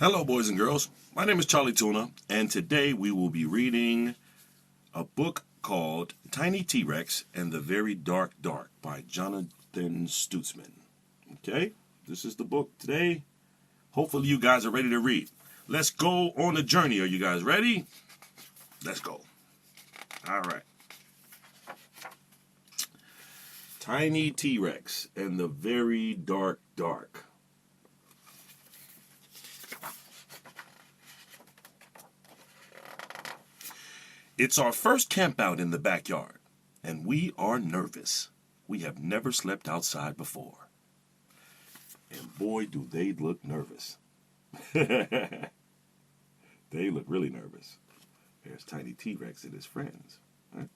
Hello, boys and girls. My name is Chali 2na, and today we will be reading a book called Tiny T.Rex and the Very Dark Dark by Jonathan Stutzman. Okay, this is the book today. Hopefully you guys are ready to read. Let's go on a journey. Are you guys ready? Let's go. All right. Tiny T.Rex and the Very Dark Dark. It's our first campout in the backyard, and we are nervous. We have never slept outside before. And boy, do they look nervous. They look really nervous. There's Tiny T-Rex and his friends. Right?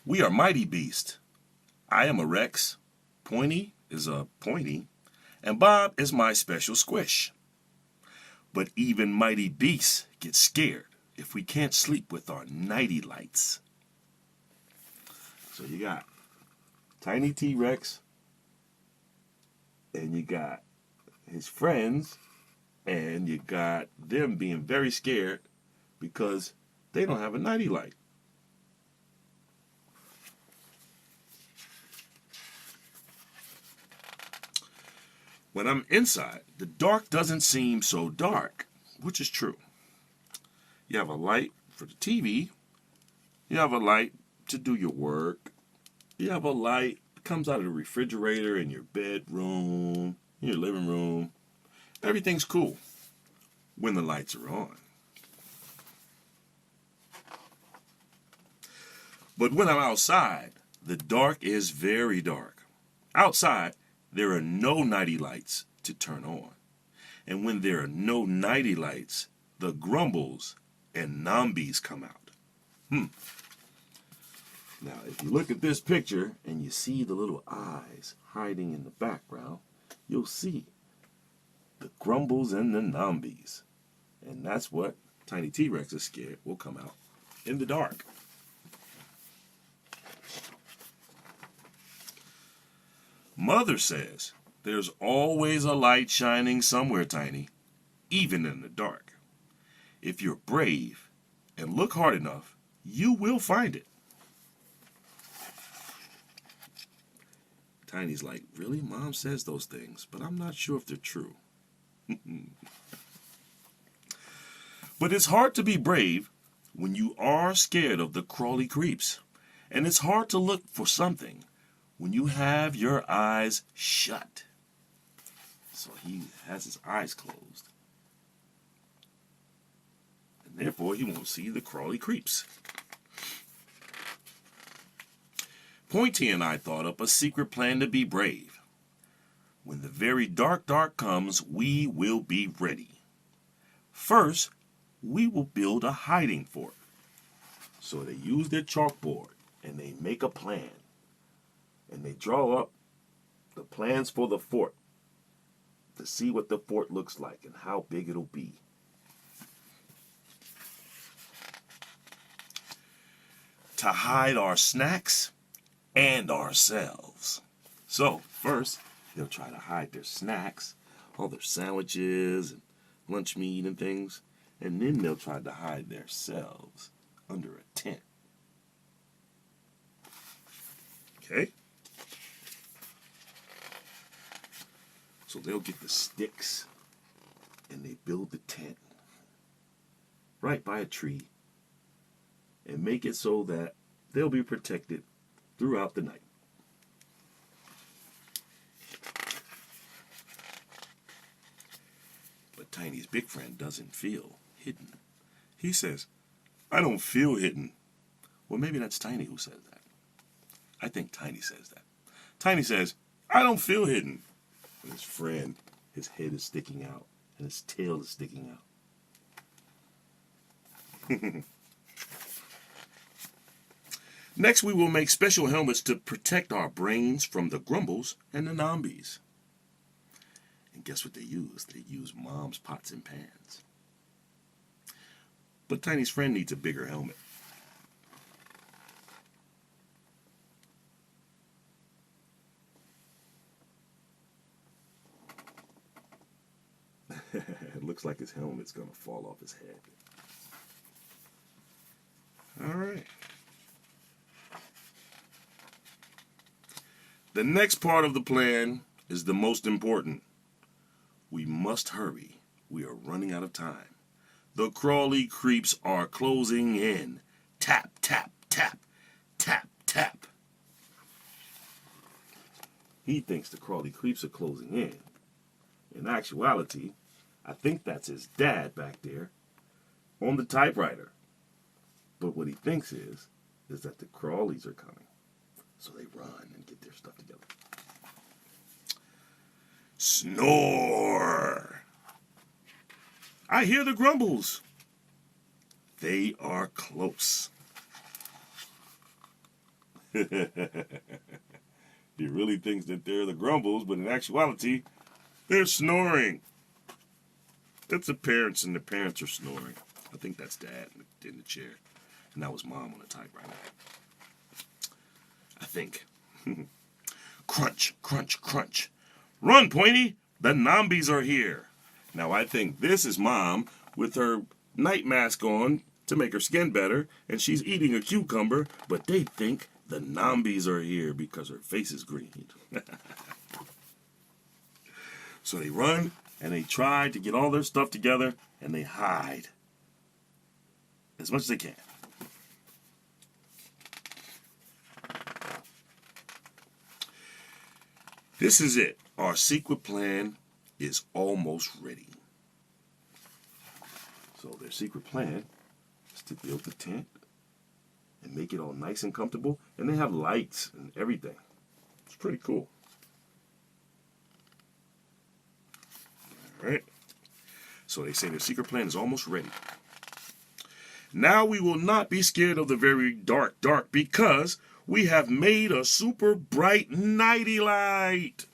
We are mighty beasts. I am a Rex. Pointy is a pointy. And Bob is my special squish. But even mighty beasts get scared if we can't sleep with our nighty lights. So you got Tiny T-Rex, and you got his friends, and you got them being very scared because they don't have a nighty light. When I'm inside, the dark doesn't seem so dark, which is true. You have a light for the TV. You have a light to do your work. You have a light that comes out of the refrigerator in your bedroom, in your living room. Everything's cool when the lights are on. But when I'm outside, the dark is very dark. Outside, there are no nighty lights to turn on. And when there are no nighty lights, the grumbles and nambies come out. Now, if you look at this picture and you see the little eyes hiding in the background, you'll see the grumbles and the nambies. And that's what Tiny T-Rex is scared will come out in the dark. Mother says, there's always a light shining somewhere, Tiny, even in the dark. If you're brave and look hard enough, you will find it. Tiny's like, really? Mom says those things, but I'm not sure if they're true. But it's hard to be brave when you are scared of the crawly creeps. And it's hard to look for something when you have your eyes shut. So he has his eyes closed. And therefore he won't see the crawly creeps. Pointy and I thought up a secret plan to be brave. When the very dark dark comes, we will be ready. First, we will build a hiding fort. So they use their chalkboard and they make a plan. And they draw up the plans for the fort to see what the fort looks like and how big it'll be. To hide our snacks and ourselves. So, first, they'll try to hide their snacks, all their sandwiches and lunch meat and things, and then they'll try to hide themselves under a tent. Okay? So they'll get the sticks and they build the tent right by a tree and make it so that they'll be protected throughout the night. But Tiny's big friend doesn't feel hidden. He says, I don't feel hidden. Well, maybe that's Tiny who says that. I think Tiny says that. Tiny says, I don't feel hidden. And his friend, his head is sticking out, and his tail is sticking out. Next, we will make special helmets to protect our brains from the grumbles and the nambies. And guess what they use? They use Mom's pots and pans. But Tiny's friend needs a bigger helmet. It looks like his helmet's going to fall off his head. All right. The next part of the plan is the most important. We must hurry. We are running out of time. The crawly creeps are closing in. Tap, tap, tap, tap, tap. He thinks the crawly creeps are closing in. In actuality, I think that's his dad back there on the typewriter. But what he thinks is that the crawlies are coming. So they run and get their stuff together. Snore! I hear the grumbles. They are close. He really thinks that they're the grumbles, but in actuality, they're snoring. That's the parents, and the parents are snoring. I think that's Dad in the chair. And that was Mom on the typewriter. I think. Crunch, crunch, crunch. Run, Pointy! The Nambies are here. Now, I think this is Mom with her night mask on to make her skin better, and she's eating a cucumber, but they think the Nambies are here because her face is green. So they run, and they try to get all their stuff together, and they hide as much as they can. This is it. Our secret plan is almost ready. So their secret plan is to build the tent and make it all nice and comfortable. And they have lights and everything. It's pretty cool. All right. So they say their secret plan is almost ready. Now we will not be scared of the very dark, because we have made a super bright nighty light.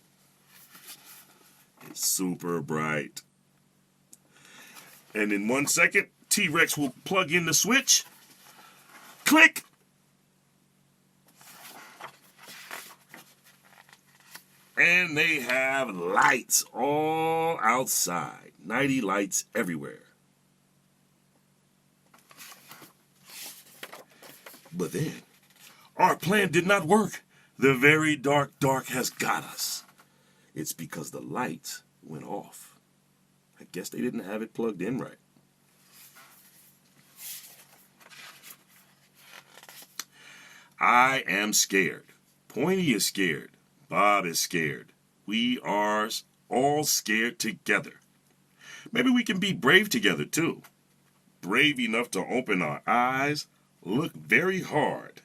It's super bright. And in 1 second, T.Rex will plug in the switch. Click! And they have lights all outside. Nighty lights everywhere. But then, our plan did not work. The very dark has got us. It's because the lights went off. I guess they didn't have it plugged in right. I am scared. Pointy is scared. Bob is scared. We are all scared together. Maybe we can be brave together too. Brave enough to open our eyes, look very hard.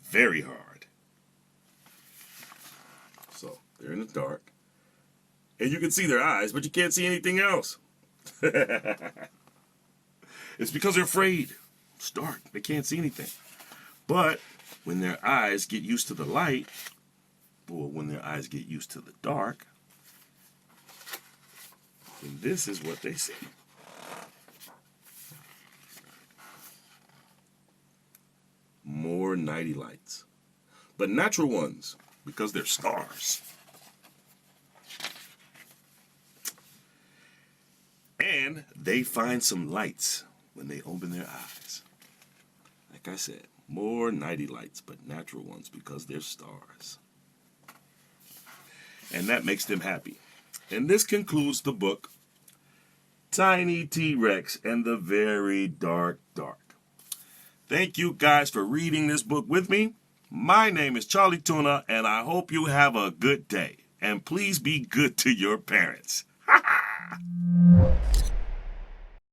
Very hard. So, they're in the dark. And you can see their eyes, but you can't see anything else. It's because they're afraid. It's dark. They can't see anything. But when their eyes get used to the light, or when their eyes get used to the dark, then this is what they see. More nighty lights. But natural ones, because they're stars. And they find some lights when they open their eyes. Like I said, more nighty lights, but natural ones because they're stars. And that makes them happy. And this concludes the book, Tiny T.Rex and the Very Dark. Thank you guys for reading this book with me. My name is Chali 2na, and I hope you have a good day. And please be good to your parents. Ha ha!